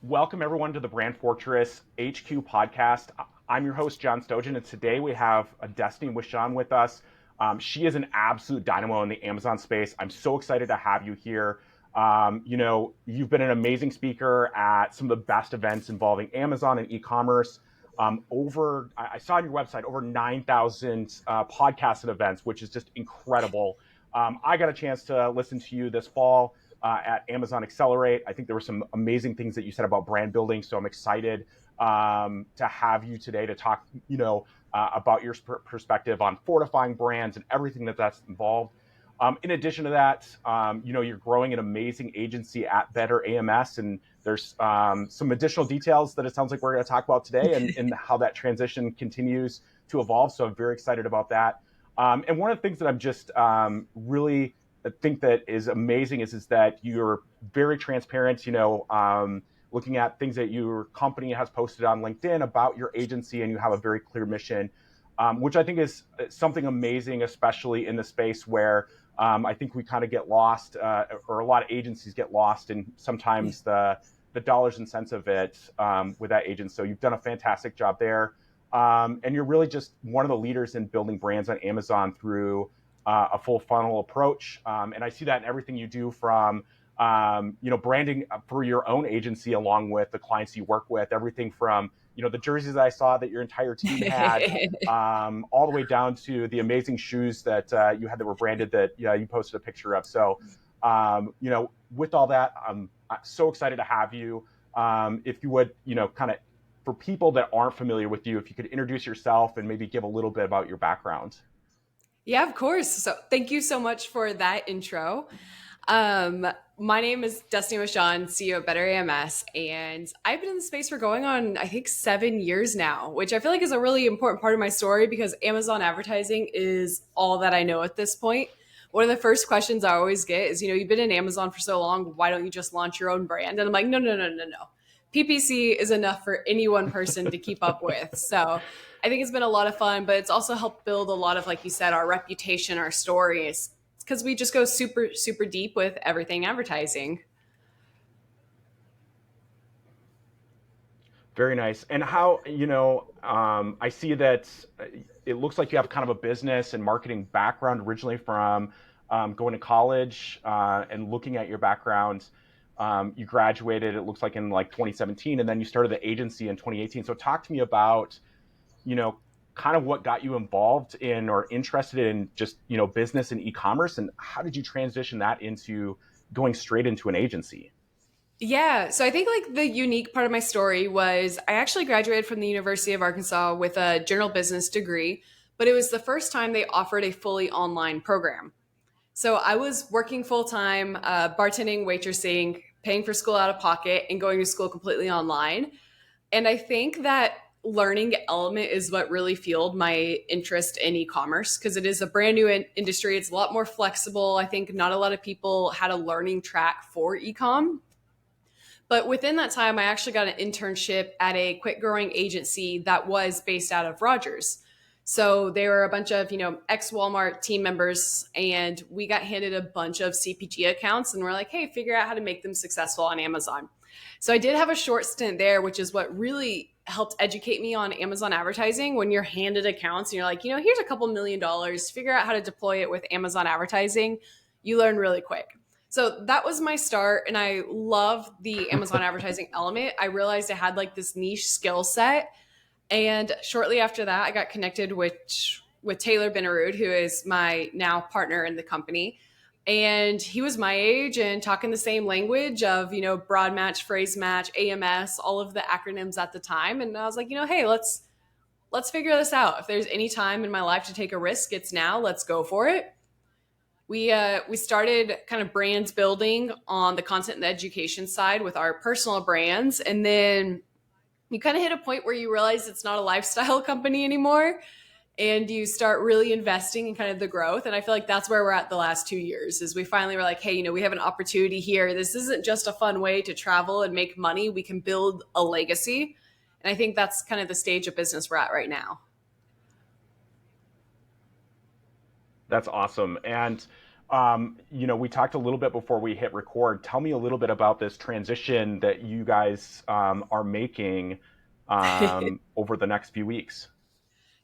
Welcome everyone to the Brand Fortress HQ podcast. I'm your host, John Stojan, and today we have a Destaney Wishon with us. She is an absolute dynamo in the Amazon space. I'm so excited to have you here. You've been an amazing speaker at some of the best events involving Amazon and e-commerce. I saw on your website over 9,000 podcasts and events, which is just incredible. I got a chance to listen to you this fall at Amazon Accelerate. I think there were some amazing things that you said about brand building. So I'm excited to have you today to talk, about your perspective on fortifying brands and everything that's involved. In addition to that, you're growing an amazing agency at Better AMS, and there's some additional details that it sounds like we're going to talk about today, and how that transition continues to evolve. So I'm very excited about that. And one of the things that I'm just really think that is amazing is that you're very transparent, looking at things that your company has posted on LinkedIn about your agency, and you have a very clear mission, which I think is something amazing, especially in the space where I think we kind of get lost, or a lot of agencies get lost in sometimes the dollars and cents of it with that agent. So you've done a fantastic job there. And you're really just one of the leaders in building brands on Amazon through a full funnel approach. And I see that in everything you do, from branding for your own agency along with the clients you work with, everything from the jerseys that I saw that your entire team had, all the way down to the amazing shoes that you had that were branded that you posted a picture of. So with all that, I'm so excited to have you. If you would, kind of, for people that aren't familiar with you, if you could introduce yourself and maybe give a little bit about your background. Yeah, of course. So thank you so much for that intro. My name is Destaney Wishon, CEO of Better AMS, and I've been in the space for going on, I think, 7 years now, which I feel like is a really important part of my story because Amazon advertising is all that I know at this point. One of the first questions I always get is, you've been in Amazon for so long, why don't you just launch your own brand? And I'm like, no, no, no, no, no. PPC is enough for any one person to keep up with. So I think it's been a lot of fun, but it's also helped build a lot of, like you said, our reputation, our stories, because we just go super, super deep with everything advertising. Very nice. And how, I see that it looks like you have kind of a business and marketing background originally from going to college, and looking at your background. You graduated, it looks like, in like 2017, and then you started the agency in 2018. So talk to me about, you know, kind of what got you involved in or interested in just, business and e-commerce, and how did you transition that into going straight into an agency? Yeah, so I think like the unique part of my story was I actually graduated from the University of Arkansas with a general business degree, but it was the first time they offered a fully online program. So I was working full time, bartending, waitressing, paying for school out of pocket, and going to school completely online. And I think that learning element is what really fueled my interest in e-commerce because it is a brand new industry. It's a lot more flexible. I think not a lot of people had a learning track for e-com. But within that time, I actually got an internship at a quick growing agency that was based out of Rogers. So they were a bunch of, ex Walmart team members, and we got handed a bunch of CPG accounts, and we're like, hey, figure out how to make them successful on Amazon. So I did have a short stint there, which is what really helped educate me on Amazon advertising. When you're handed accounts and you're like, here's a couple $1 million, figure out how to deploy it with Amazon advertising, you learn really quick. So that was my start. And I love the Amazon advertising element. I realized I had like this niche skill set. And shortly after that, I got connected with Taylor Binnerud, who is my now partner in the company. And he was my age and talking the same language of, broad match, phrase match, AMS, all of the acronyms at the time. And I was like, hey, let's figure this out. If there's any time in my life to take a risk, it's now. Let's go for it. We started kind of brands building on the content and the education side with our personal brands, and then you kind of hit a point where you realize it's not a lifestyle company anymore, and you start really investing in kind of the growth. And I feel like that's where we're at the last 2 years. Is we finally were like, hey, we have an opportunity here. This isn't just a fun way to travel and make money. We can build a legacy, and I think that's kind of the stage of business we're at right now. That's awesome. And We talked a little bit before we hit record. Tell me a little bit about this transition that you guys are making over the next few weeks.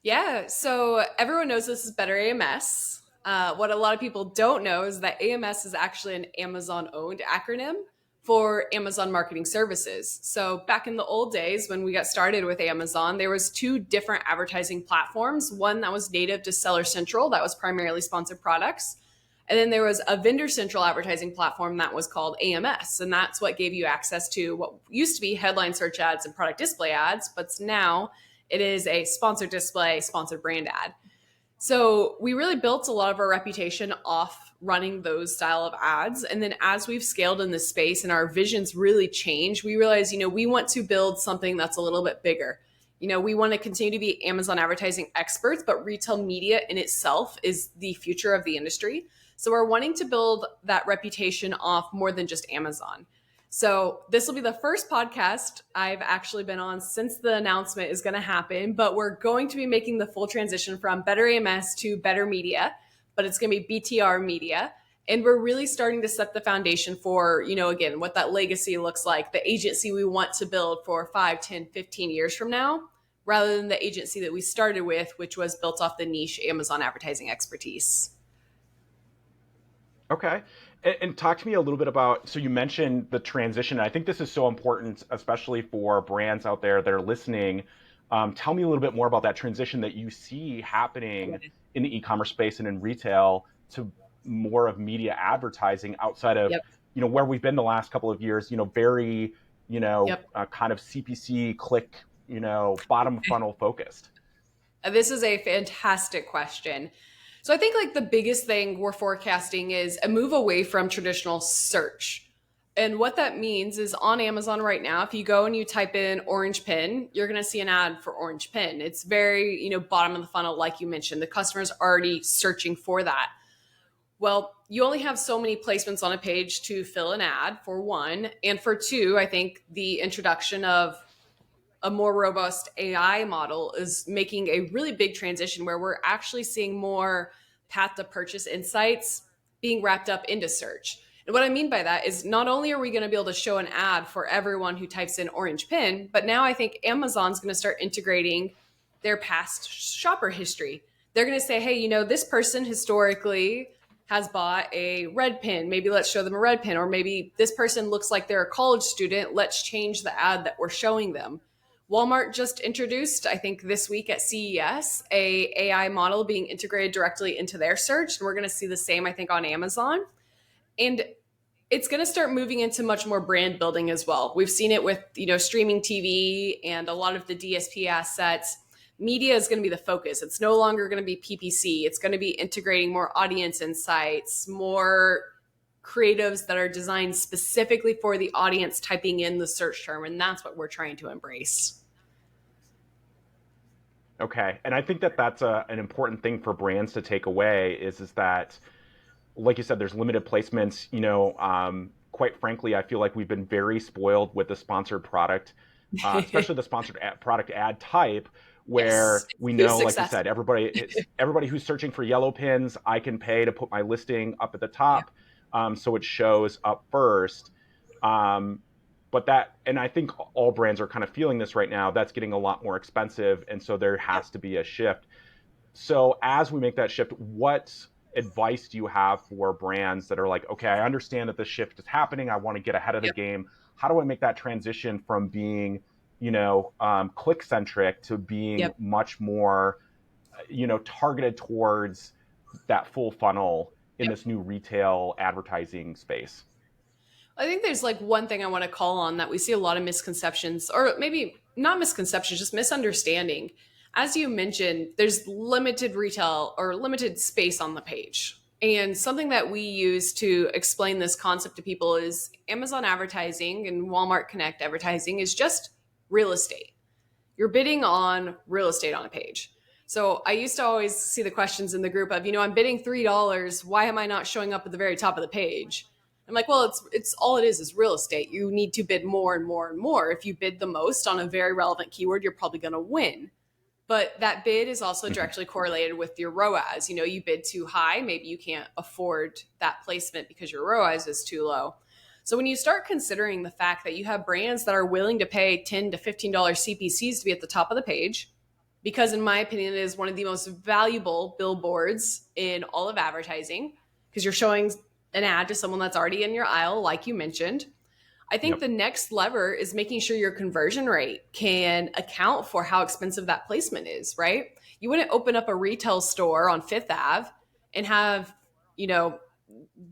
Yeah, so everyone knows this is Better AMS. What a lot of people don't know is that AMS is actually an Amazon owned acronym for Amazon Marketing Services. So back in the old days when we got started with Amazon, there was two different advertising platforms. One that was native to Seller Central, that was primarily sponsored products. And then there was a vendor central advertising platform that was called AMS. And that's what gave you access to what used to be headline search ads and product display ads, but now it is a sponsored display, sponsored brand ad. So we really built a lot of our reputation off running those style of ads. And then as we've scaled in this space and our visions really change, we realize, we want to build something that's a little bit bigger. We want to continue to be Amazon advertising experts, but retail media in itself is the future of the industry. So we're wanting to build that reputation off more than just Amazon. So this will be the first podcast I've actually been on since the announcement is going to happen, but we're going to be making the full transition from Better AMS to Better Media, but it's going to be BTR Media. And we're really starting to set the foundation for, again, what that legacy looks like, the agency we want to build for 5, 10, 15 years from now, rather than the agency that we started with, which was built off the niche Amazon advertising expertise. Okay. And talk to me a little bit about, so you mentioned the transition. I think this is so important, especially for brands out there that are listening. Tell me a little bit more about that transition that you see happening in the e-commerce space and in retail to more of media advertising outside of, Yep. Where we've been the last couple of years, very, Yep. kind of CPC click, bottom funnel focused. This is a fantastic question. So I think like the biggest thing we're forecasting is a move away from traditional search. And what that means is on Amazon right now, if you go and you type in orange pin, you're going to see an ad for orange pin. It's very, bottom of the funnel, like you mentioned. The customer's already searching for that. Well, you only have so many placements on a page to fill an ad, for one. And for two, I think the introduction of a more robust AI model is making a really big transition where we're actually seeing more path to purchase insights being wrapped up into search. And what I mean by that is not only are we going to be able to show an ad for everyone who types in orange pin, but now I think Amazon's going to start integrating their past shopper history. They're going to say, hey, this person historically has bought a red pin. Maybe let's show them a red pin. Or maybe this person looks like they're a college student. Let's change the ad that we're showing them. Walmart just introduced, I think this week at CES, a AI model being integrated directly into their search. And we're going to see the same, I think, on Amazon. And it's going to start moving into much more brand building as well. We've seen it with, streaming TV and a lot of the DSP assets. Media is going to be the focus. It's no longer going to be PPC. It's going to be integrating more audience insights, more creatives that are designed specifically for the audience typing in the search term. And that's what we're trying to embrace. Okay. And I think that that's an important thing for brands to take away is that, like you said, there's limited placements. Quite frankly, I feel like we've been very spoiled with the sponsored product, especially the sponsored product ad type, where we know, like you said, everybody who's searching for yellow pins, I can pay to put my listing up at the top, so it shows up first. And I think all brands are kind of feeling this right now. That's getting a lot more expensive, and so there has to be a shift. So as we make that shift, what advice do you have for brands that are like, okay, I understand that the shift is happening. I want to get ahead of the game. How do I make that transition from being, click centric to being much more, targeted towards that full funnel in this new retail advertising space? I think there's like one thing I want to call on that we see a lot of misconceptions, or maybe not misconceptions, just misunderstanding. As you mentioned, there's limited retail or limited space on the page. And something that we use to explain this concept to people is Amazon advertising and Walmart Connect advertising is just real estate. You're bidding on real estate on a page. So I used to always see the questions in the group of, I'm bidding $3. Why am I not showing up at the very top of the page? I'm like, well, it's all it is real estate. You need to bid more and more and more. If you bid the most on a very relevant keyword, you're probably going to win. But that bid is also directly correlated with your ROAS. You bid too high, maybe you can't afford that placement because your ROAS is too low. So when you start considering the fact that you have brands that are willing to pay $10 to $15 CPCs to be at the top of the page, because in my opinion, it is one of the most valuable billboards in all of advertising, because you're showing an ad to someone that's already in your aisle, like you mentioned. I think Yep. the next lever is making sure your conversion rate can account for how expensive that placement is, right? You wouldn't open up a retail store on Fifth Ave and have, you know,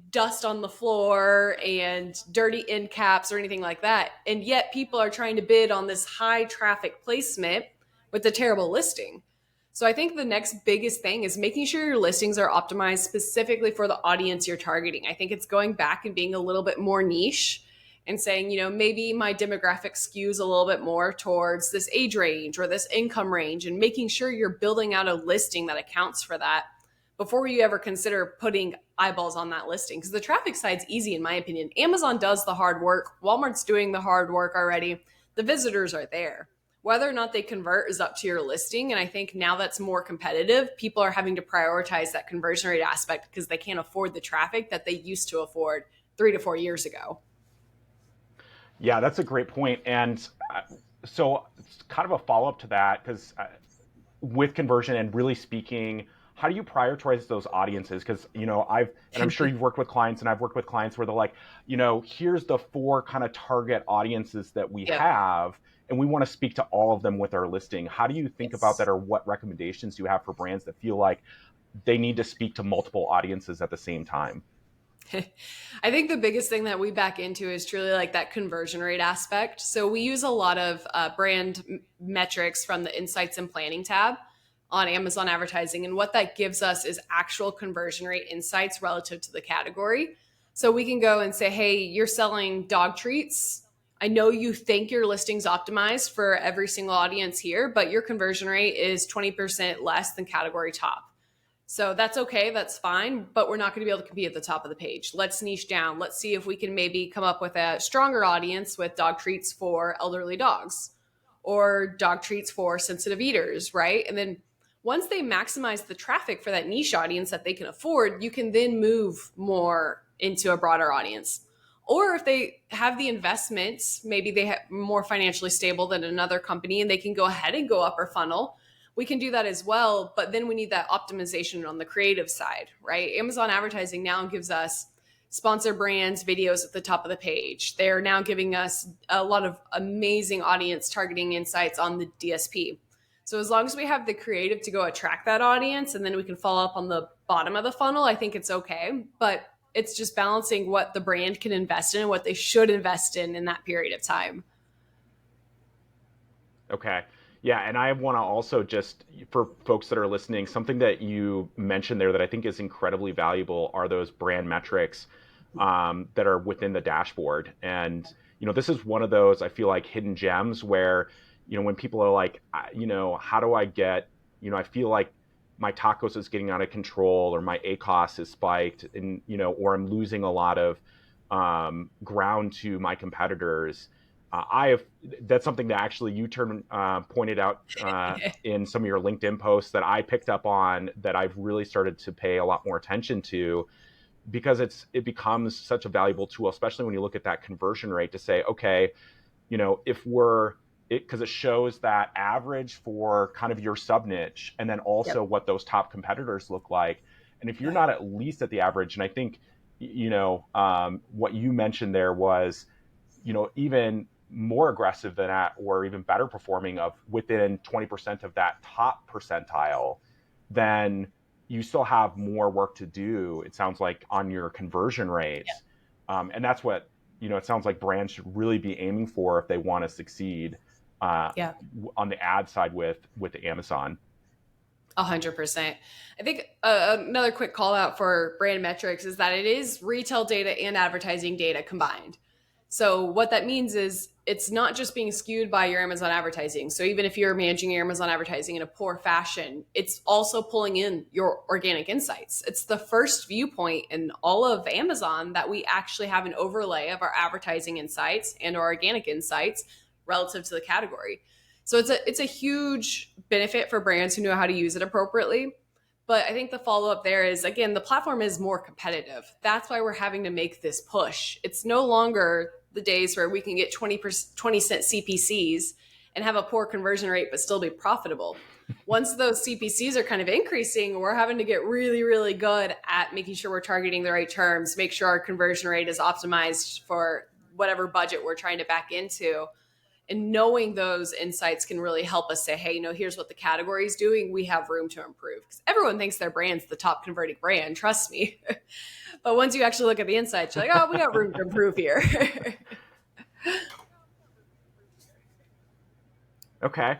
dust on the floor and dirty end caps or anything like that. And yet people are trying to bid on this high traffic placement with a terrible listing. So I think the next biggest thing is making sure your listings are optimized specifically for the audience you're targeting. I think it's going back and being a little bit more niche and saying, maybe my demographic skews a little bit more towards this age range or this income range, and making sure you're building out a listing that accounts for that before you ever consider putting eyeballs on that listing. Because the traffic side's easy, in my opinion. Amazon does the hard work. Walmart's doing the hard work already. The visitors are there. Whether or not they convert is up to your listing. And I think now that's more competitive, people are having to prioritize that conversion rate aspect because they can't afford the traffic that they used to afford 3 to 4 years ago. Yeah, that's a great point. And so it's kind of a follow up to that, because with conversion and really speaking, how do you prioritize those audiences? Because, and I'm sure you've worked with clients, and I've worked with clients where they're like, here's the 4 kind of target audiences that we Yep. have, and we want to speak to all of them with our listing. How do you think about that, or what recommendations do you have for brands that feel like they need to speak to multiple audiences at the same time? I think the biggest thing that we back into is truly like that conversion rate aspect. So we use a lot of brand metrics from the insights and planning tab on Amazon advertising. And what that gives us is actual conversion rate insights relative to the category. So we can go and say, hey, you're selling dog treats. I know you think your listing's optimized for every single audience here, but your conversion rate is 20% less than category top. So that's okay, that's fine, but we're not going to be able to compete at the top of the page. Let's niche down. Let's see if we can maybe come up with a stronger audience with dog treats for elderly dogs or dog treats for sensitive eaters, right? And then once they maximize the traffic for that niche audience that they can afford, you can then move more into a broader audience. Or if they have the investments, maybe they have more financially stable than another company and they can go ahead and go upper funnel, we can do that as well. But then we need that optimization on the creative side, right? Amazon advertising now gives us sponsor brands videos at the top of the page. They're now giving us a lot of amazing audience targeting insights on the DSP. So as long as we have the creative to go attract that audience, and then we can follow up on the bottom of the funnel, I think it's okay. But it's just balancing what the brand can invest in and what they should invest in that period of time. Okay. Yeah, and I want to also just, for folks that are listening, something that you mentioned there that I think is incredibly valuable are those brand metrics that are within the dashboard. And, this is one of those, I feel like, hidden gems where, when people are like, how do I get, I feel like my tacos is getting out of control, or my ACOS is spiked, and, or I'm losing a lot of ground to my competitors. That's something that actually you pointed out in some of your LinkedIn posts that I picked up on, that I've really started to pay a lot more attention to, because it becomes such a valuable tool, especially when you look at that conversion rate, to say, okay, because it shows that average for kind of your sub niche, and then also what those top competitors look like. And if you're not at least at the average, and I think, what you mentioned there was, even more aggressive than that, or even better performing of within 20% of that top percentile, then you still have more work to do, it sounds like, on your conversion rates. And that's what, it sounds like brands should really be aiming for if they want to succeed on the ad side with Amazon. 100%. I think another quick call out for brand metrics is that it is retail data and advertising data combined. So what that means is it's not just being skewed by your Amazon advertising. So even if you're managing your Amazon advertising in a poor fashion, it's also pulling in your organic insights. It's the first viewpoint in all of Amazon that we actually have an overlay of our advertising insights and our organic insights relative to the category. So it's a huge benefit for brands who know how to use it appropriately. But I think the follow up there is, again, the platform is more competitive. That's why we're having to make this push. It's no longer the days where we can get 20-cent CPCs and have a poor conversion rate but still be profitable. Once those CPCs are kind of increasing, we're having to get really, really good at making sure we're targeting the right terms, make sure our conversion rate is optimized for whatever budget we're trying to back into. And knowing those insights can really help us say, hey, here's what the category is doing. We have room to improve. Because everyone thinks their brand's the top converting brand, trust me. But once you actually look at the insights, you're like, oh, we got room to improve here. Okay.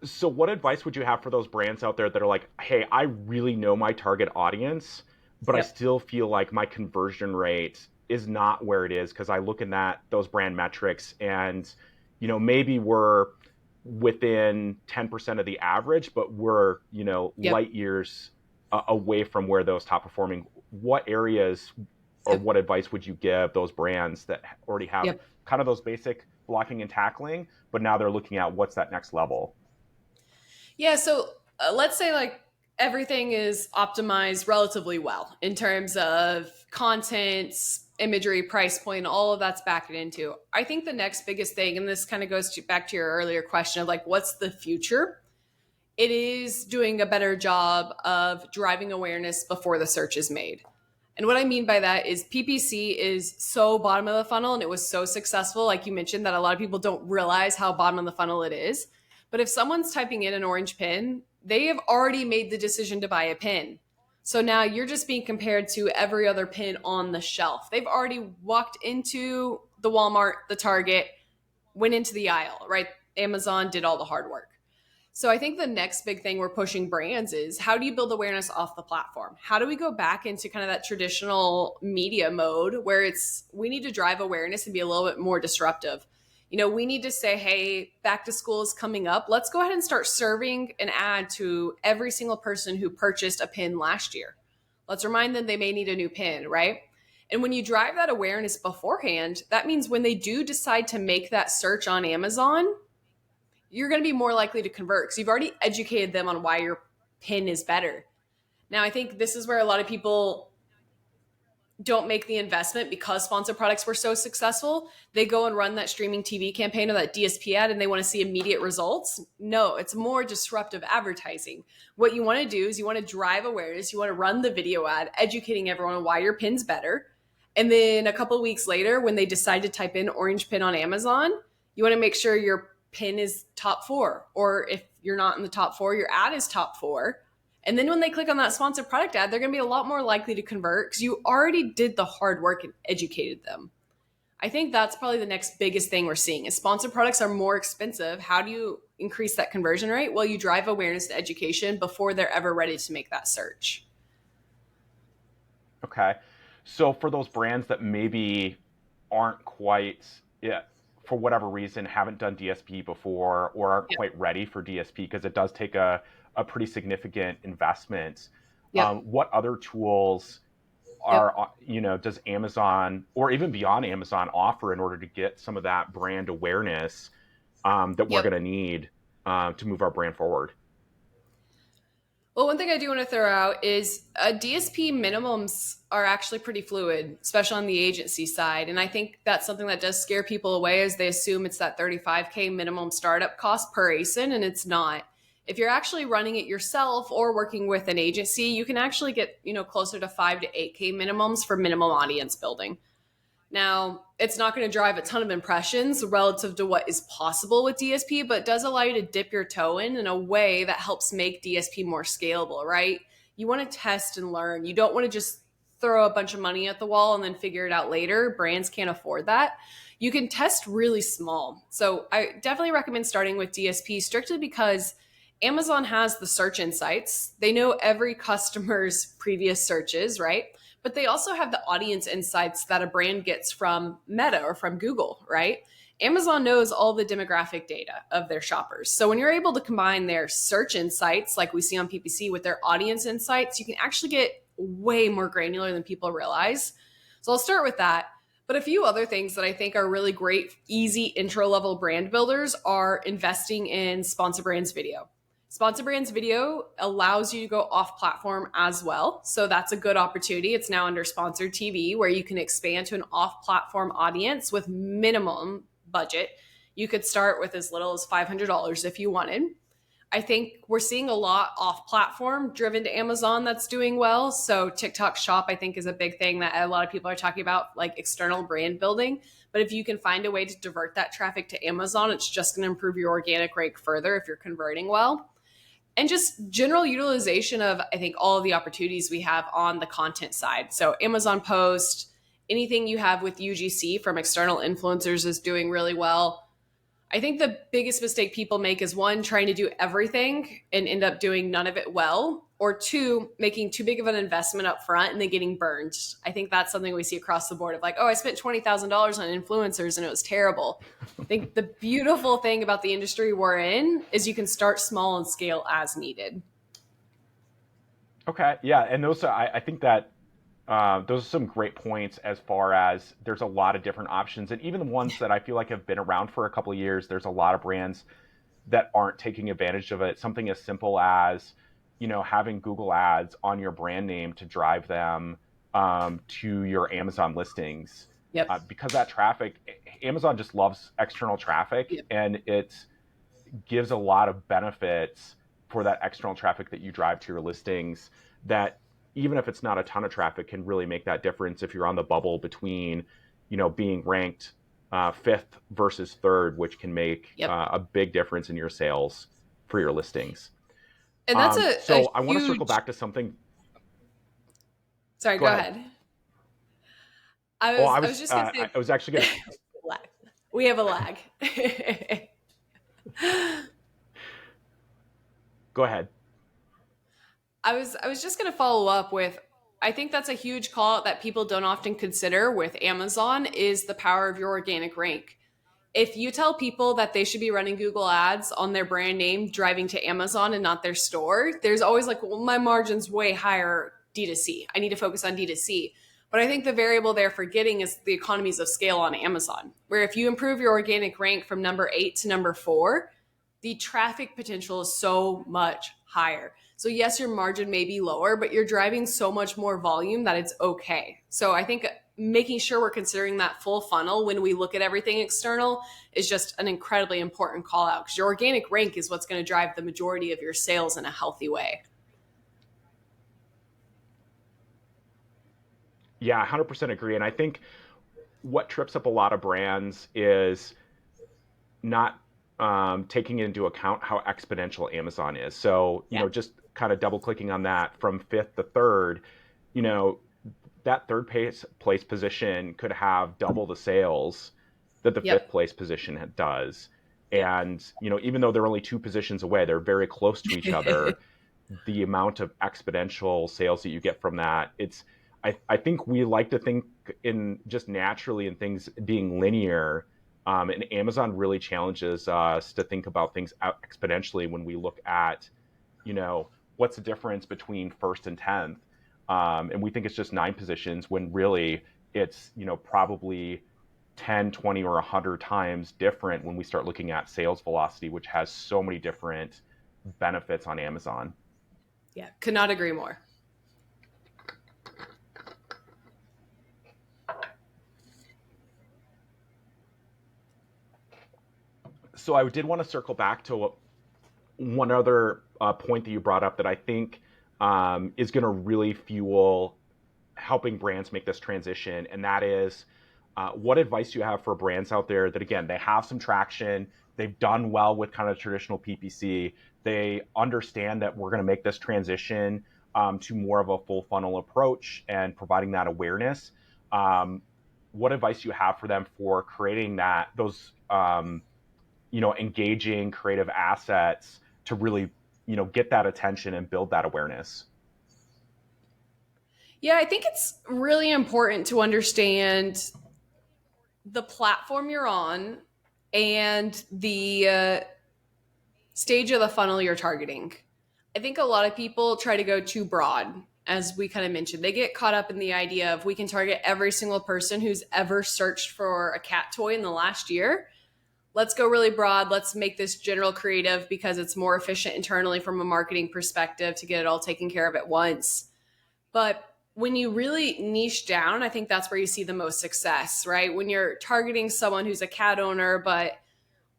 So what advice would you have for those brands out there that are like, hey, I really know my target audience, but I Yep. still feel like my conversion rate is not where it is because I look in those brand metrics and, maybe we're within 10% of the average, but we're, Yep. light years away from where those top performing. What areas or Yep. what advice would you give those brands that already have Yep. kind of those basic blocking and tackling, but now they're looking at what's that next level? Yeah. So let's say like everything is optimized relatively well in terms of content, imagery, price point, all of that's backed into. I think the next biggest thing, and this kind of goes back to your earlier question of like, what's the future? It is doing a better job of driving awareness before the search is made. And what I mean by that is PPC is so bottom of the funnel and it was so successful, like you mentioned, that a lot of people don't realize how bottom of the funnel it is. But if someone's typing in an orange pin, they have already made the decision to buy a pin. So now you're just being compared to every other pin on the shelf. They've already walked into the Walmart, the Target, went into the aisle, right? Amazon did all the hard work. So I think the next big thing we're pushing brands is how do you build awareness off the platform? How do we go back into kind of that traditional media mode where we need to drive awareness and be a little bit more disruptive? We need to say, hey, back to school is coming up. Let's go ahead and start serving an ad to every single person who purchased a pin last year. Let's remind them they may need a new pin, right? And when you drive that awareness beforehand, that means when they do decide to make that search on Amazon, you're going to be more likely to convert because you've already educated them on why your pin is better. Now, I think this is where a lot of people don't make the investment because sponsored products were so successful. They go and run that streaming TV campaign or that DSP ad and they want to see immediate results. No, it's more disruptive advertising. What you want to do is you want to drive awareness. You want to run the video ad, educating everyone on why your pin's better. And then a couple of weeks later, when they decide to type in orange pin on Amazon, you want to make sure your pin is top 4. Or if you're not in the top 4, your ad is top 4. And then when they click on that sponsored product ad, they're going to be a lot more likely to convert because you already did the hard work and educated them. I think that's probably the next biggest thing we're seeing is sponsored products are more expensive. How do you increase that conversion rate? Well, you drive awareness to education before they're ever ready to make that search. Okay. So for those brands that maybe aren't quite, yeah, for whatever reason, haven't done DSP before or aren't Yep. quite ready for DSP because it does take a pretty significant investment, Yep. what other tools Yep. does Amazon or even beyond Amazon offer in order to get some of that brand awareness that we're Yep. going to need to move our brand forward? Well, one thing I do want to throw out is DSP minimums are actually pretty fluid, especially on the agency side. And I think that's something that does scare people away as they assume it's that 35K minimum startup cost per ASIN, and it's not. If you're actually running it yourself or working with an agency, you can actually get, closer to 5 to 8K minimums for minimum audience building. Now, it's not going to drive a ton of impressions relative to what is possible with DSP, but it does allow you to dip your toe in a way that helps make DSP more scalable, right? You want to test and learn. You don't want to just throw a bunch of money at the wall and then figure it out later. Brands can't afford that. You can test really small. So I definitely recommend starting with DSP strictly because Amazon has the search insights. They know every customer's previous searches, right? But they also have the audience insights that a brand gets from Meta or from Google, right? Amazon knows all the demographic data of their shoppers. So when you're able to combine their search insights, like we see on PPC, with their audience insights, you can actually get way more granular than people realize. So I'll start with that. But a few other things that I think are really great, easy intro level brand builders are investing in sponsor brands video. Sponsor brands video allows you to go off platform as well. So that's a good opportunity. It's now under sponsored TV where you can expand to an off platform audience with minimum budget. You could start with as little as $500 if you wanted. I think we're seeing a lot off platform driven to Amazon that's doing well. So TikTok Shop, I think, is a big thing that a lot of people are talking about, like external brand building. But if you can find a way to divert that traffic to Amazon, it's just going to improve your organic rate further if you're converting well. And just general utilization of, I think, all of the opportunities we have on the content side. So Amazon Post, anything you have with UGC from external influencers is doing really well. I think the biggest mistake people make is one, trying to do everything and end up doing none of it well, or two, making too big of an investment up front and then getting burned. I think that's something we see across the board of like, oh, I spent $20,000 on influencers and it was terrible. I think the beautiful thing about the industry we're in is you can start small and scale as needed. Okay, yeah, and those I think that those are some great points as far as there's a lot of different options, and even the ones that I feel like have been around for a couple of years, there's a lot of brands that aren't taking advantage of it. Something as simple as, having Google ads on your brand name to drive them to your Amazon listings. Yep. Because that traffic, Amazon just loves external traffic, Yep. and it gives a lot of benefits for that external traffic that you drive to your listings that even if it's not a ton of traffic can really make that difference if you're on the bubble between, being ranked fifth versus third, which can make Yep. A big difference in your sales for your listings. And that's I want to circle back to something. Sorry, go ahead. I was just going to say. I was actually going to. We have a lag. Go ahead. I was just going to follow up with, I think that's a huge call out that people don't often consider with Amazon is the power of your organic rank. If you tell people that they should be running Google ads on their brand name driving to Amazon and not their store, there's always like, well, my margin's way higher D2C. I need to focus on D2C. But I think the variable they're forgetting is the economies of scale on Amazon, where if you improve your organic rank from number 8 to number 4, the traffic potential is so much higher. So yes, your margin may be lower, but you're driving so much more volume that it's okay. So I think making sure we're considering that full funnel when we look at everything external is just an incredibly important call out, because your organic rank is what's going to drive the majority of your sales in a healthy way. Yeah, 100% agree. And I think what trips up a lot of brands is not taking into account how exponential Amazon is. So, just kind of double clicking on that from fifth to third, that third place position could have double the sales that the fifth place position does. And, even though they're only 2 positions away, they're very close to each other. The amount of exponential sales that you get from that, I think we like to think in just naturally in things being linear. And Amazon really challenges us to think about things exponentially when we look at, what's the difference between first and 10th. And we think it's just 9 positions when really it's, probably 10, 20, or 100 times different when we start looking at sales velocity, which has so many different benefits on Amazon. Yeah, could not agree more. So I did want to circle back to one other point that you brought up that I think is going to really fuel helping brands make this transition. And that is, what advice do you have for brands out there that, again, they have some traction, they've done well with kind of traditional PPC, they understand that we're going to make this transition to more of a full funnel approach and providing that awareness. What advice do you have for them for creating those engaging creative assets to really, get that attention and build that awareness? Yeah, I think it's really important to understand the platform you're on and the stage of the funnel you're targeting. I think a lot of people try to go too broad. as we kind of mentioned. They get caught up in the idea of we can target every single person who's ever searched for a cat toy in the last year. Let's go really broad. Let's make this general creative because it's more efficient internally from a marketing perspective to get it all taken care of at once. But when you really niche down, I think that's where you see the most success, right? When you're targeting someone who's a cat owner, but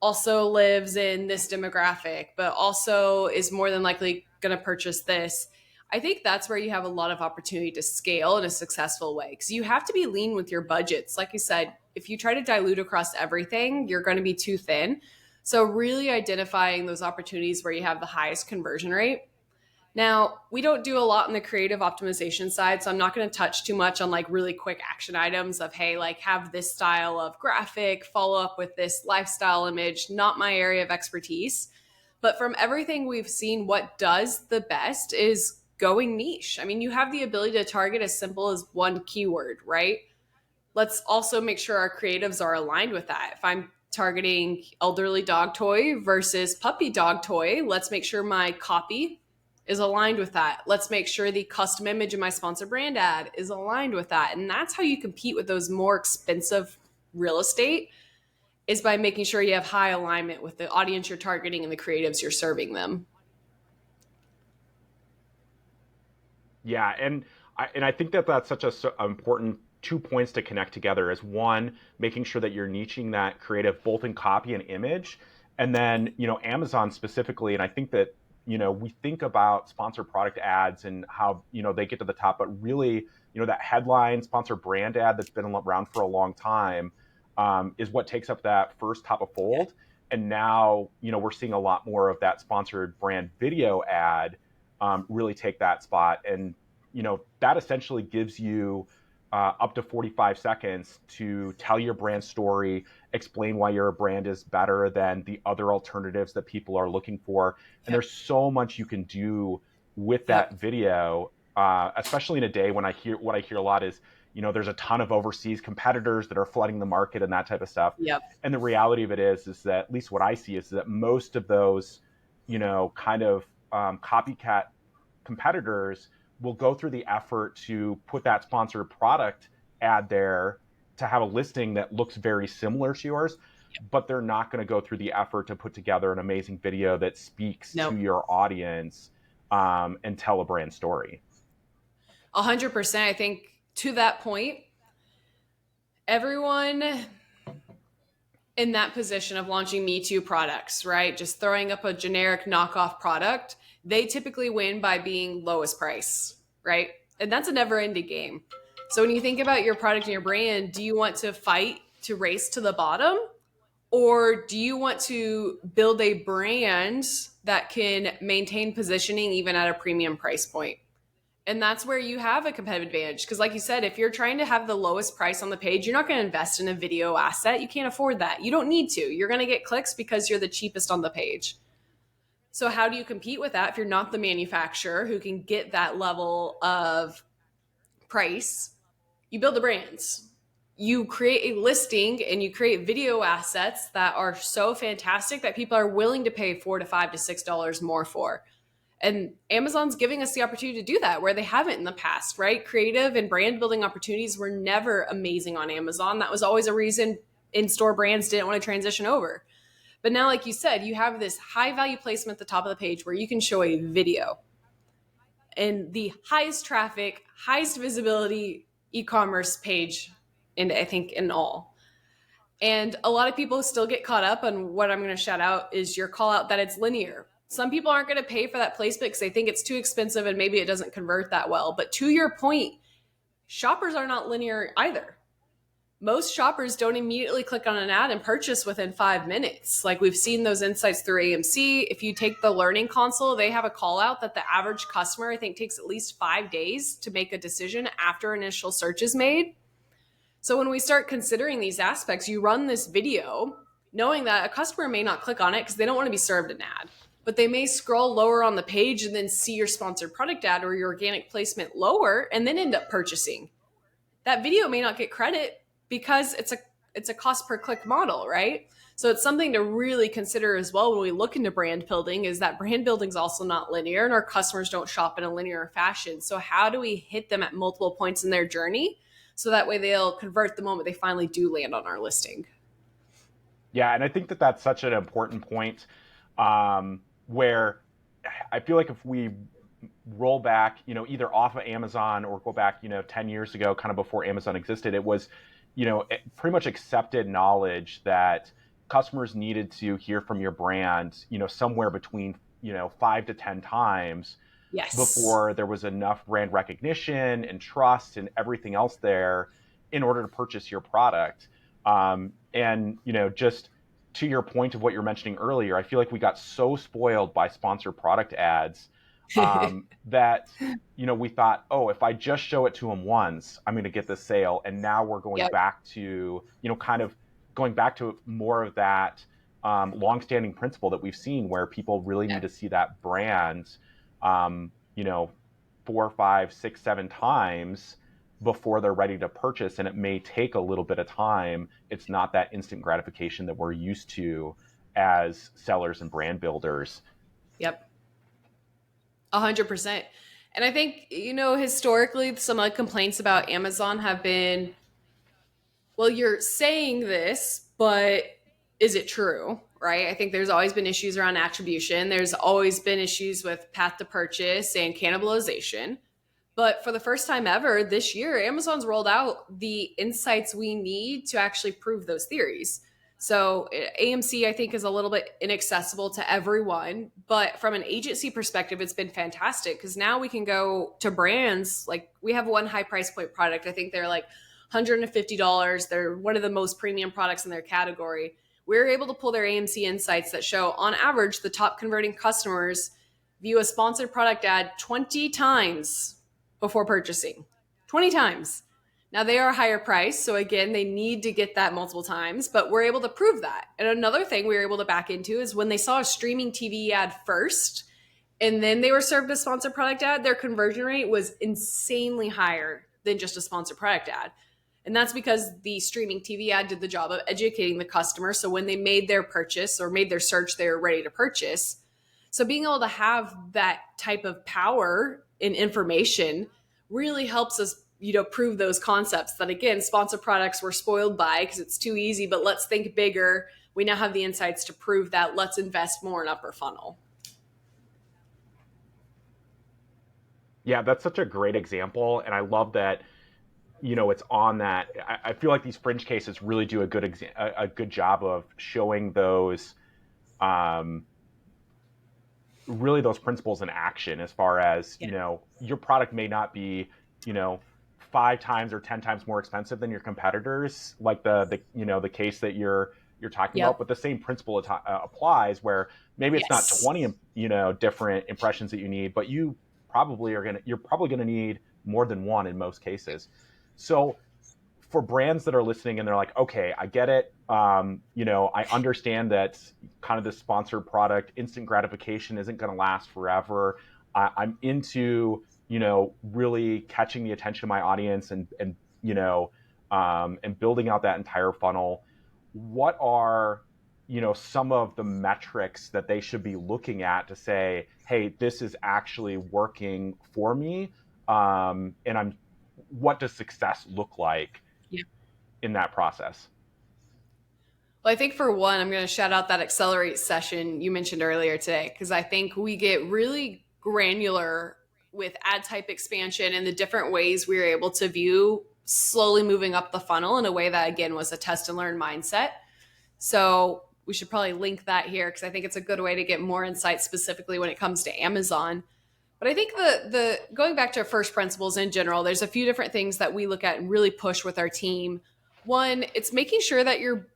also lives in this demographic, but also is more than likely going to purchase this. I think that's where you have a lot of opportunity to scale in a successful way because you have to be lean with your budgets. Like you said, if you try to dilute across everything, you're going to be too thin. So really identifying those opportunities where you have the highest conversion rate. Now, we don't do a lot on the creative optimization side, so I'm not going to touch too much on like really quick action items of, hey, like have this style of graphic, follow up with this lifestyle image, not my area of expertise. But from everything we've seen, what does the best is going niche. I mean, you have the ability to target as simple as one keyword, right? Let's also make sure our creatives are aligned with that. If I'm targeting elderly dog toy versus puppy dog toy, let's make sure my copy is aligned with that. Let's make sure the custom image in my sponsor brand ad is aligned with that. And that's how you compete with those more expensive real estate, is by making sure you have high alignment with the audience you're targeting and the creatives you're serving them. Yeah, and I think that that's such a important 2 points to connect together is one, making sure that you're niching that creative both in copy and image, and then Amazon specifically. And I think that we think about sponsored product ads and how they get to the top, but really that headline sponsor brand ad that's been around for a long time is what takes up that first top of fold. And now we're seeing a lot more of that sponsored brand video ad really take that spot. And that essentially gives you up to 45 seconds to tell your brand story, explain why your brand is better than the other alternatives that people are looking for. And there's so much you can do with that video, especially in a day when what I hear a lot is, there's a ton of overseas competitors that are flooding the market and that type of stuff. And the reality of it is that at least what I see is that most of those, kind of copycat competitors will go through the effort to put that sponsored product ad there to have a listing that looks very similar to yours, but they're not going to go through the effort to put together an amazing video that speaks to your audience and tell a brand story. 100%. I think to that point, everyone in that position of launching Me Too products, right? Just throwing up a generic knockoff product, they typically win by being lowest price, right? And that's a never ending game. So when you think about your product and your brand, do you want to fight to race to the bottom? Or do you want to build a brand that can maintain positioning even at a premium price point? And that's where you have a competitive advantage. Because like you said, if you're trying to have the lowest price on the page, you're not going to invest in a video asset. You can't afford that. You don't need to. You're going to get clicks because you're the cheapest on the page. So how do you compete with that if you're not the manufacturer who can get that level of price? You build the brands. You create a listing and you create video assets that are so fantastic that people are willing to pay $4 to $5 to $6 more for. And Amazon's giving us the opportunity to do that where they haven't in the past, right? Creative and brand building opportunities were never amazing on Amazon. That was always a reason in-store brands didn't want to transition over. But now, like you said, you have this high value placement at the top of the page where you can show a video. And the highest traffic, highest visibility e-commerce page, and I think in all. And a lot of people still get caught up on what I'm going to shout out is your call out that it's linear. Some people aren't going to pay for that placement because they think it's too expensive and maybe it doesn't convert that well. But to your point, shoppers are not linear either. Most shoppers don't immediately click on an ad and purchase within 5 minutes. Like we've seen those insights through AMC. If you take the learning console, they have a call out that the average customer, I think, takes at least 5 days to make a decision after initial search is made. So when we start considering these aspects, you run this video knowing that a customer may not click on it because they don't want to be served an ad, but they may scroll lower on the page and then see your sponsored product ad or your organic placement lower and then end up purchasing. That video may not get credit because it's it's a cost per click model, right? So it's something to really consider as well when we look into brand building, is that brand building is also not linear and our customers don't shop in a linear fashion. So how do we hit them at multiple points in their journey so that way they'll convert the moment they finally do land on our listing? Yeah, and I think that that's such an important point, where I feel like if we roll back, either off of Amazon or go back, 10 years ago, kind of before Amazon existed, it was, pretty much accepted knowledge that customers needed to hear from your brand, somewhere between, 5 to 10 times Yes. before there was enough brand recognition and trust and everything else there in order to purchase your product. And just to your point of what you're mentioning earlier, I feel like we got so spoiled by sponsored product ads, that we thought, oh, if I just show it to them once, I'm going to get the sale. And now we're going Yep. back to kind of going back to more of that longstanding principle that we've seen, where people really need Yep. to see that brand, um, you know, 4, 5, 6, 7 times before they're ready to purchase. And it may take a little bit of time. It's not that instant gratification that we're used to as sellers and brand builders. Yep. 100%. And I think, historically, some of the complaints about Amazon have been, well, you're saying this, but is it true? Right? I think there's always been issues around attribution. There's always been issues with path to purchase and cannibalization. But for the first time ever this year, Amazon's rolled out the insights we need to actually prove those theories. So AMC, I think, is a little bit inaccessible to everyone. But from an agency perspective, it's been fantastic because now we can go to brands. Like, we have one high price point product. I think they're like $150. They're one of the most premium products in their category. We're able to pull their AMC insights that show, on average, the top converting customers view a sponsored product ad 20 times before purchasing. 20 times. Now, they are higher priced, so again, they need to get that multiple times, but we're able to prove that. And another thing we were able to back into is when they saw a streaming TV ad first and then they were served a sponsored product ad, their conversion rate was insanely higher than just a sponsored product ad. And that's because the streaming TV ad did the job of educating the customer. So when they made their purchase or made their search, they were ready to purchase. So being able to have that type of power in information really helps us, prove those concepts that, again, sponsored products we're spoiled by because it's too easy, but let's think bigger. We now have the insights to prove that. Let's invest more in upper funnel. Yeah, that's such a great example. And I love that, it's on that. I feel like these fringe cases really do a good job of showing those, um, really those principles in action, as far as, Yeah. your product may not be, you know, 5 times or 10 times more expensive than your competitors, like the case that you're talking about, Yep. but the same principle applies, where maybe it's not Yes. 20, different impressions that you need, but you're probably going to need more than one in most cases. So for brands that are listening and they're like, okay, I get it. I understand that kind of this sponsored product, instant gratification isn't going to last forever. I'm into, really catching the attention of my audience and building out that entire funnel. What are, some of the metrics that they should be looking at to say, hey, this is actually working for me? What does success look like Yeah. in that process? Well, I think for one, I'm going to shout out that Accelerate session you mentioned earlier today, because I think we get really granular with ad type expansion and the different ways we were able to view slowly moving up the funnel in a way that, again, was a test and learn mindset. So we should probably link that here because I think it's a good way to get more insight specifically when it comes to Amazon. But I think the going back to first principles in general, there's a few different things that we look at and really push with our team. One, it's making sure that you're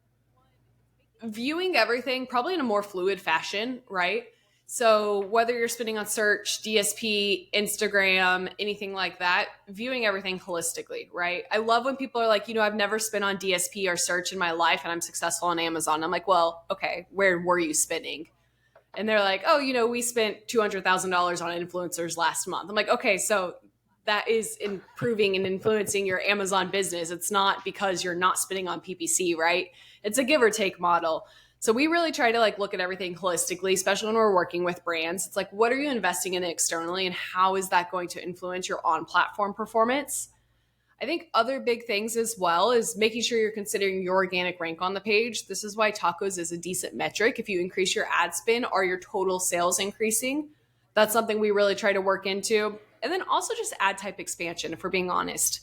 viewing everything probably in a more fluid fashion, right? So whether you're spending on search, DSP, Instagram, anything like that, viewing everything holistically, right? I love when people are like, I've never spent on DSP or search in my life and I'm successful on Amazon. I'm like, well, okay, where were you spending? And they're like, oh, we spent $200,000 on influencers last month. I'm like, okay, so that is improving and influencing your Amazon business. It's not because you're not spending on PPC, right? It's a give or take model. So we really try to like look at everything holistically, especially when we're working with brands. It's like, what are you investing in externally and how is that going to influence your on platform performance? I think other big things as well is making sure you're considering your organic rank on the page. This is why tacos is a decent metric. If you increase your ad spend, are your total sales increasing? That's something we really try to work into. And then also just ad type expansion, if we're being honest.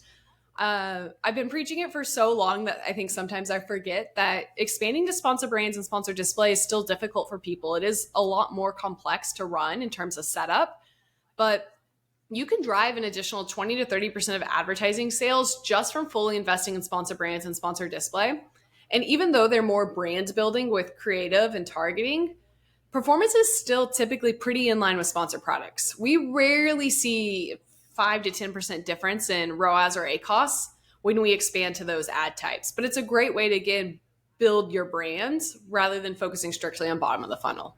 I've been preaching it for so long that I think sometimes I forget that expanding to sponsor brands and sponsor display is still difficult for people. It is a lot more complex to run in terms of setup, but you can drive an additional 20 to 30% of advertising sales just from fully investing in sponsor brands and sponsor display. And even though they're more brand building with creative and targeting, performance is still typically pretty in line with sponsor products. We rarely see 5 to 10% difference in ROAS or ACOS when we expand to those ad types. But it's a great way to, again, build your brands rather than focusing strictly on bottom of the funnel.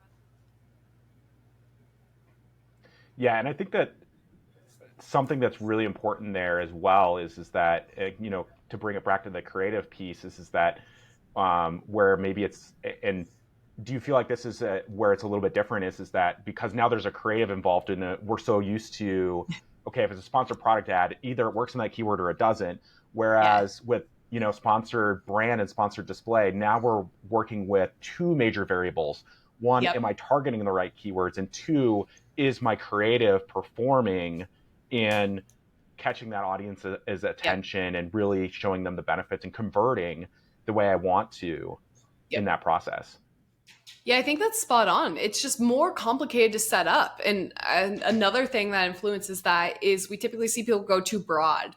Yeah, and I think that something that's really important there as well is that to bring it back to the creative piece is that where maybe it's, and do you feel like this is where it's a little bit different is that because now there's a creative involved in it, we're so used to, okay, if it's a sponsored product ad, either it works in that keyword or it doesn't. Whereas with sponsored brand and sponsored display, now we're working with two major variables. One, am I targeting the right keywords? And two, is my creative performing in catching that audience's attention and really showing them the benefits and converting the way I want to in that process? Yeah, I think that's spot on. It's just more complicated to set up. And another thing that influences that is we typically see people go too broad.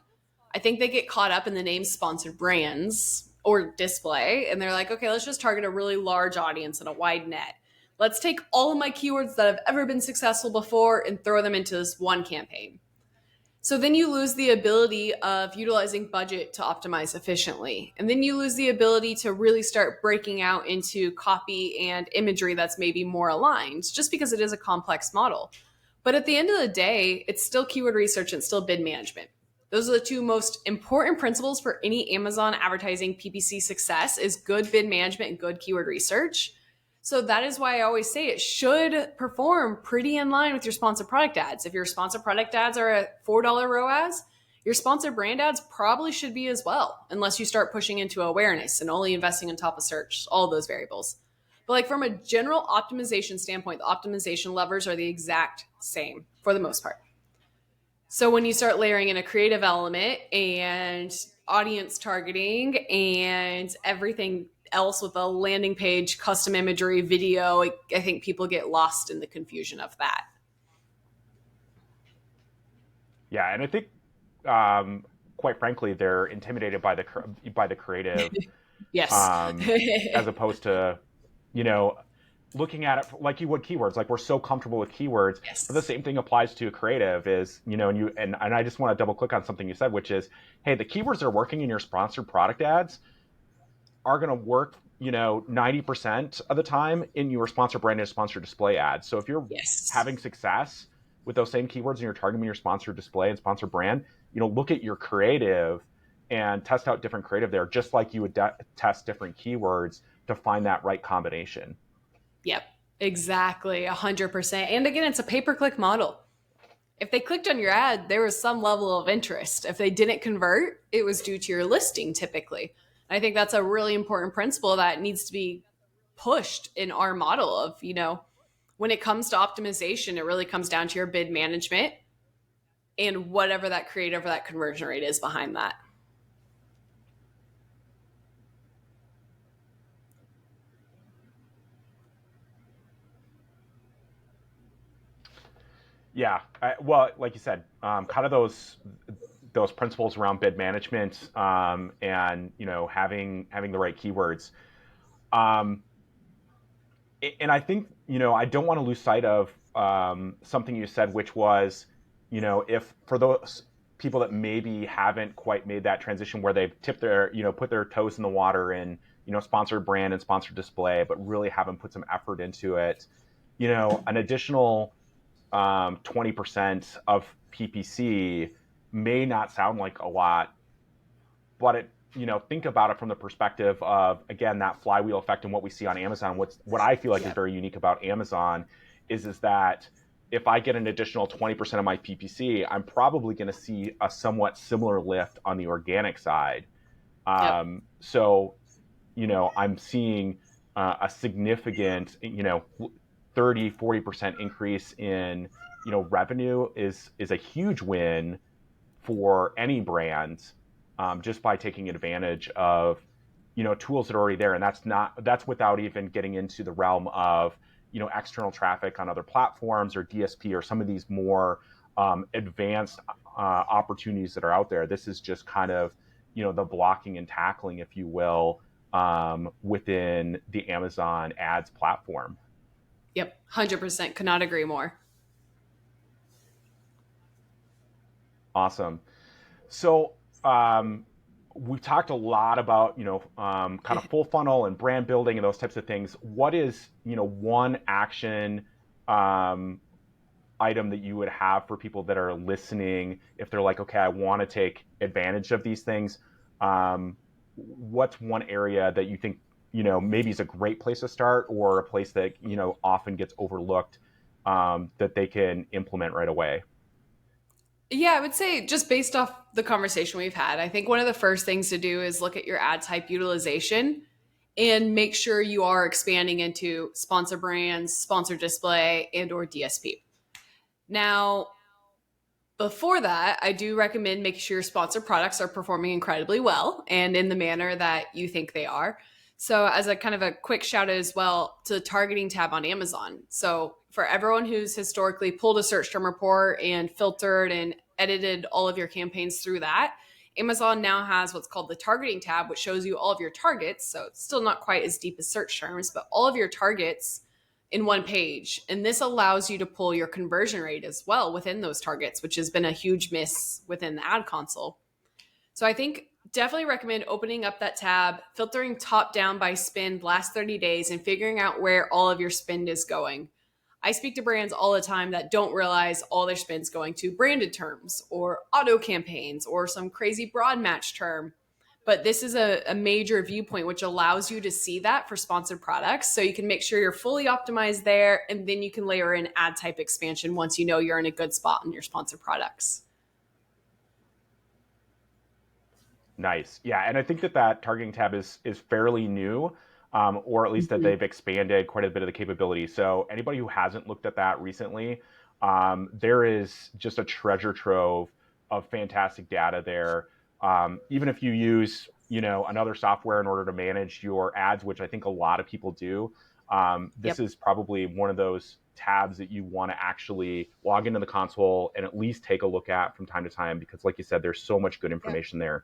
I think they get caught up in the name sponsored brands or display, and they're like, okay, let's just target a really large audience and a wide net. Let's take all of my keywords that have ever been successful before and throw them into this one campaign. So then you lose the ability of utilizing budget to optimize efficiently. And then you lose the ability to really start breaking out into copy and imagery that's maybe more aligned, just because it is a complex model. But at the end of the day, it's still keyword research and still bid management. Those are the two most important principles for any Amazon advertising PPC success is good bid management and good keyword research. So that is why I always say it should perform pretty in line with your sponsored product ads. If your sponsored product ads are at $4 ROAS, your sponsored brand ads probably should be as well, unless you start pushing into awareness and only investing on top of search, all of those variables. But like from a general optimization standpoint, the optimization levers are the exact same for the most part. So when you start layering in a creative element and audience targeting and everything else with a landing page, custom imagery, video, I think people get lost in the confusion of that. Yeah, and I think, quite frankly, they're intimidated by the creative, Yes. as opposed to, looking at it like you would keywords. Like we're so comfortable with keywords, Yes. but the same thing applies to creative. Is and I just want to double click on something you said, which is, hey, the keywords that are working in your sponsored product ads are going to work 90% of the time in your sponsor brand and sponsor display ads. So if you're having success with those same keywords and you're targeting your sponsor display and sponsor brand, look at your creative and test out different creative there, just like you would test different keywords to find that right combination. Yep, exactly, 100%. And again, it's a pay-per-click model. If they clicked on your ad, there was some level of interest. If they didn't convert, it was due to your listing typically. I think that's a really important principle that needs to be pushed in our model of, when it comes to optimization, it really comes down to your bid management and whatever that creative or that conversion rate is behind that. Yeah, well, like you said, kind of those principles around bid management, and having the right keywords, and I think I don't want to lose sight of something you said, which was if for those people that maybe haven't quite made that transition where they've tipped their put their toes in the water in sponsored brand and sponsored display, but really haven't put some effort into it, an additional 20% of PPC may not sound like a lot, but think about it from the perspective of, again, that flywheel effect and what we see on Amazon. What I feel like is Yep. very unique about Amazon is that if I get an additional 20% of my PPC, I'm probably going to see a somewhat similar lift on the organic side. Yep. So, I'm seeing a significant, 30-40% increase in, revenue is a huge win for any brand, just by taking advantage of, tools that are already there. And that's without even getting into the realm of, external traffic on other platforms or DSP or some of these more advanced opportunities that are out there. This is just kind of, the blocking and tackling, if you will, within the Amazon ads platform. Yep. 100%. Could not agree more. Awesome. So, we've talked a lot about, kind of full funnel and brand building and those types of things. What is, one action item that you would have for people that are listening if they're like, okay, I want to take advantage of these things? What's one area that you think, maybe is a great place to start, or a place that, often gets overlooked, that they can implement right away? Yeah, I would say just based off the conversation we've had, I think one of the first things to do is look at your ad type utilization and make sure you are expanding into sponsor brands, sponsor display, and or DSP. Now, before that, I do recommend making sure your sponsored products are performing incredibly well and in the manner that you think they are. So, as a kind of a quick shout out as well to the targeting tab on Amazon. So, for everyone who's historically pulled a search term report and filtered and edited all of your campaigns through that, Amazon now has what's called the targeting tab, which shows you all of your targets. So, it's still not quite as deep as search terms, but all of your targets in one page. And this allows you to pull your conversion rate as well within those targets, which has been a huge miss within the ad console. So I think definitely recommend opening up that tab, filtering top down by spend last 30 days, and figuring out where all of your spend is going. I speak to brands all the time that don't realize all their spend's going to branded terms or auto campaigns or some crazy broad match term. But this is a major viewpoint which allows you to see that for sponsored products. So you can make sure you're fully optimized there, and then you can layer in ad type expansion once you know you're in a good spot on your sponsored products. Nice. Yeah, and I think that targeting tab is fairly new, or at least that Mhm. they've expanded quite a bit of the capability. So anybody who hasn't looked at that recently, there is just a treasure trove of fantastic data there. Even if you use, another software in order to manage your ads, which I think a lot of people do, this Yep. is probably one of those tabs that you want to actually log into the console and at least take a look at from time to time, because, like you said, there's so much good Yep. information there.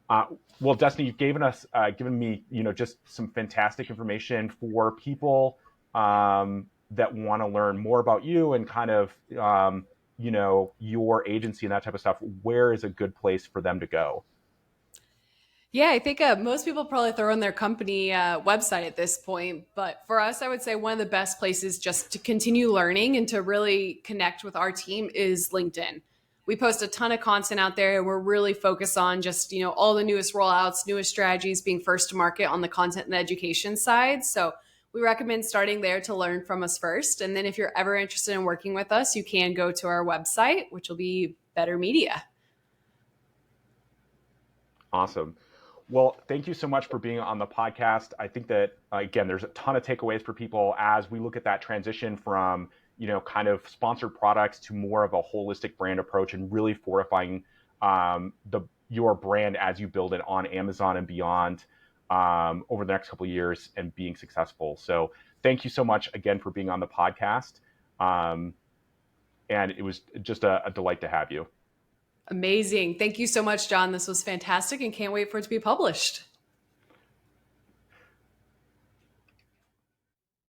Uh, well, Destiny, you've given me, just some fantastic information for people, that want to learn more about you and kind of, your agency and that type of stuff. Where is a good place for them to go? Yeah, I think most people probably throw in their company website at this point. But for us, I would say one of the best places just to continue learning and to really connect with our team is LinkedIn. We post a ton of content out there, and we're really focused on just, all the newest rollouts, newest strategies, being first to market on the content and the education side. So we recommend starting there to learn from us first. And then if you're ever interested in working with us, you can go to our website, which will be Better Media. Awesome. Well, thank you so much for being on the podcast. I think that, again, there's a ton of takeaways for people as we look at that transition from, kind of sponsored products to more of a holistic brand approach, and really fortifying, your brand as you build it on Amazon and beyond, over the next couple of years, and being successful. So thank you so much again for being on the podcast. Um, and it was just a delight to have you. Amazing. Thank you so much, John. This was fantastic and can't wait for it to be published.